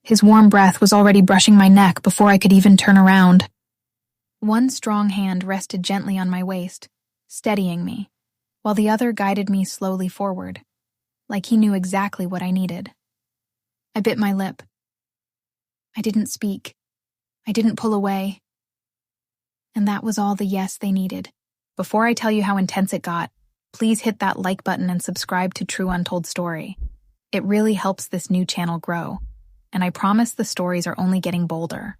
His warm breath was already brushing my neck before I could even turn around. One strong hand rested gently on my waist, steadying me, while the other guided me slowly forward, like he knew exactly what I needed. I bit my lip. I didn't speak. I didn't pull away. And that was all the yes they needed. Before I tell you how intense it got, please hit that like button and subscribe to True Untold Story. It really helps this new channel grow, and I promise the stories are only getting bolder.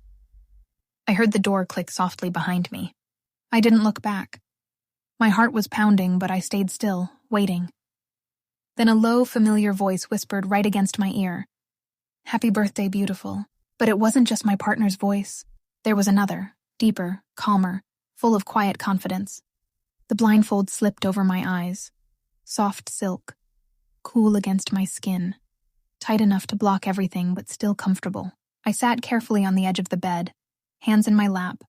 I heard the door click softly behind me. I didn't look back. My heart was pounding, but I stayed still, waiting. Then a low, familiar voice whispered right against my ear. "Happy birthday, beautiful." But it wasn't just my partner's voice. There was another, deeper, calmer, full of quiet confidence. The blindfold slipped over my eyes. Soft silk, cool against my skin, tight enough to block everything but still comfortable. I sat carefully on the edge of the bed, hands in my lap,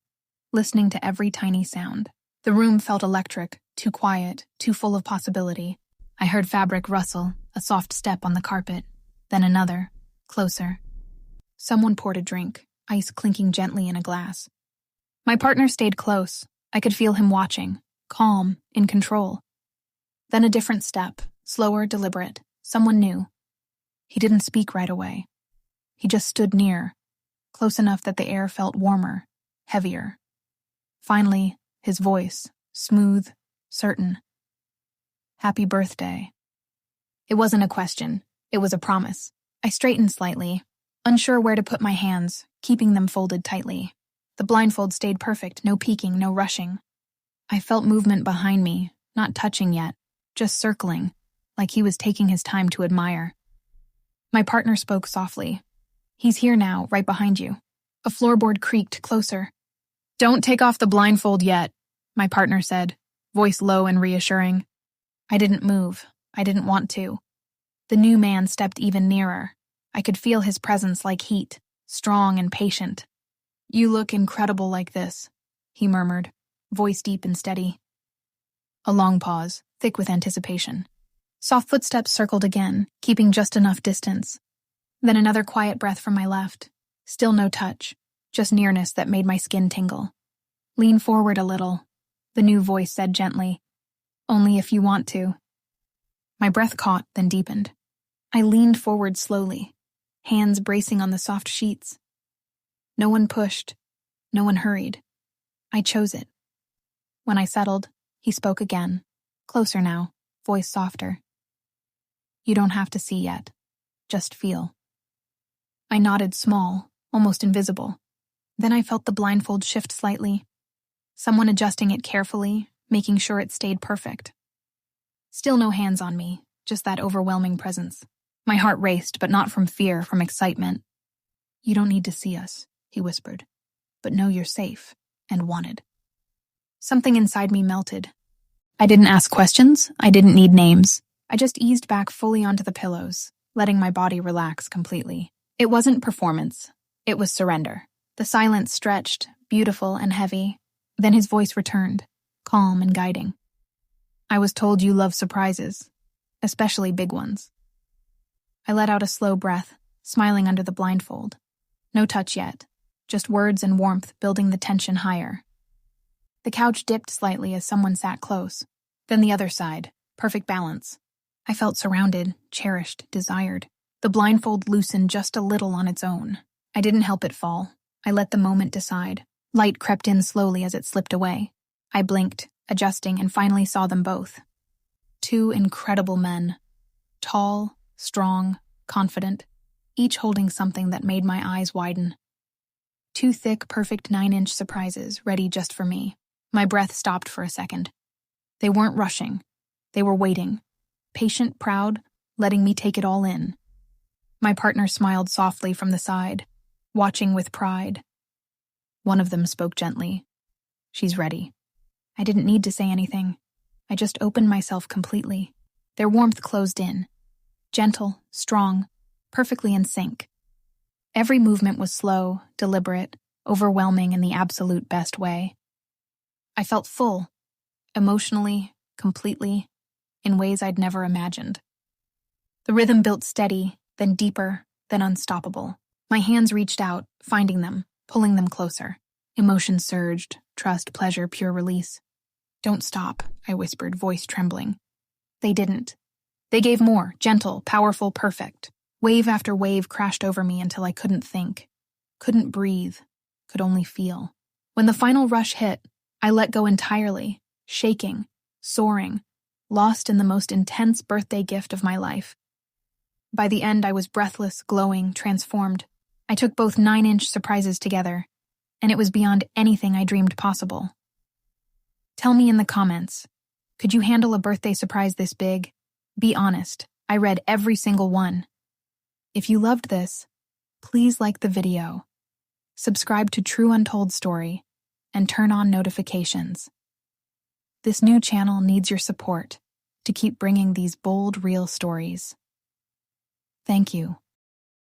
listening to every tiny sound. The room felt electric, too quiet, too full of possibility. I heard fabric rustle, a soft step on the carpet, then another, closer. Someone poured a drink, ice clinking gently in a glass. My partner stayed close. I could feel him watching, calm, in control. Then a different step, slower, deliberate. Someone new. He didn't speak right away. He just stood near, close enough that the air felt warmer, heavier. Finally, his voice, smooth, certain. "Happy birthday." It wasn't a question. It was a promise. I straightened slightly, unsure where to put my hands, keeping them folded tightly. The blindfold stayed perfect, no peeking, no rushing. I felt movement behind me, not touching yet, just circling, like he was taking his time to admire. My partner spoke softly. "He's here now, right behind you." A floorboard creaked closer. "Don't take off the blindfold yet," my partner said, voice low and reassuring. I didn't move. I didn't want to. The new man stepped even nearer. I could feel his presence like heat, strong and patient. "You look incredible like this," he murmured, voice deep and steady. A long pause, thick with anticipation. Soft footsteps circled again, keeping just enough distance. Then another quiet breath from my left. Still no touch, just nearness that made my skin tingle. "Lean forward a little," the new voice said gently. "Only if you want to." My breath caught, then deepened. I leaned forward slowly, hands bracing on the soft sheets. No one pushed. No one hurried. I chose it. When I settled, he spoke again, closer now, voice softer. "You don't have to see yet. Just feel." I nodded small, almost invisible. Then I felt the blindfold shift slightly. Someone adjusting it carefully, making sure it stayed perfect. Still no hands on me, just that overwhelming presence. My heart raced, but not from fear, from excitement. "You don't need to see us," he whispered, "but know you're safe and wanted." Something inside me melted. I didn't ask questions. I didn't need names. I just eased back fully onto the pillows, letting my body relax completely. It wasn't performance. It was surrender. The silence stretched, beautiful and heavy. Then his voice returned, calm and guiding. "I was told you love surprises, especially big ones." I let out a slow breath, smiling under the blindfold. No touch yet, just words and warmth building the tension higher. The couch dipped slightly as someone sat close, then the other side, perfect balance. I felt surrounded, cherished, desired. The blindfold loosened just a little on its own. I didn't help it fall. I let the moment decide. Light crept in slowly as it slipped away. I blinked, adjusting, and finally saw them both. Two incredible men. Tall, strong, confident, each holding something that made my eyes widen. Two thick, perfect 9-inch surprises, ready just for me. My breath stopped for a second. They weren't rushing. They were waiting. Patient, proud, letting me take it all in. My partner smiled softly from the side, watching with pride. One of them spoke gently. "She's ready." I didn't need to say anything. I just opened myself completely. Their warmth closed in. Gentle, strong, perfectly in sync. Every movement was slow, deliberate, overwhelming in the absolute best way. I felt full, emotionally, completely, in ways I'd never imagined. The rhythm built steady, then deeper, then unstoppable. My hands reached out, finding them, pulling them closer. Emotions surged, trust, pleasure, pure release. "Don't stop," I whispered, voice trembling. They didn't. They gave more, gentle, powerful, perfect. Wave after wave crashed over me until I couldn't think, couldn't breathe, could only feel. When the final rush hit, I let go entirely, shaking, soaring, lost in the most intense birthday gift of my life. By the end, I was breathless, glowing, transformed. I took both 9-inch surprises together, and it was beyond anything I dreamed possible. Tell me in the comments, could you handle a birthday surprise this big? Be honest, I read every single one. If you loved this, please like the video, subscribe to True Untold Story, and turn on notifications. This new channel needs your support to keep bringing these bold, real stories. Thank you.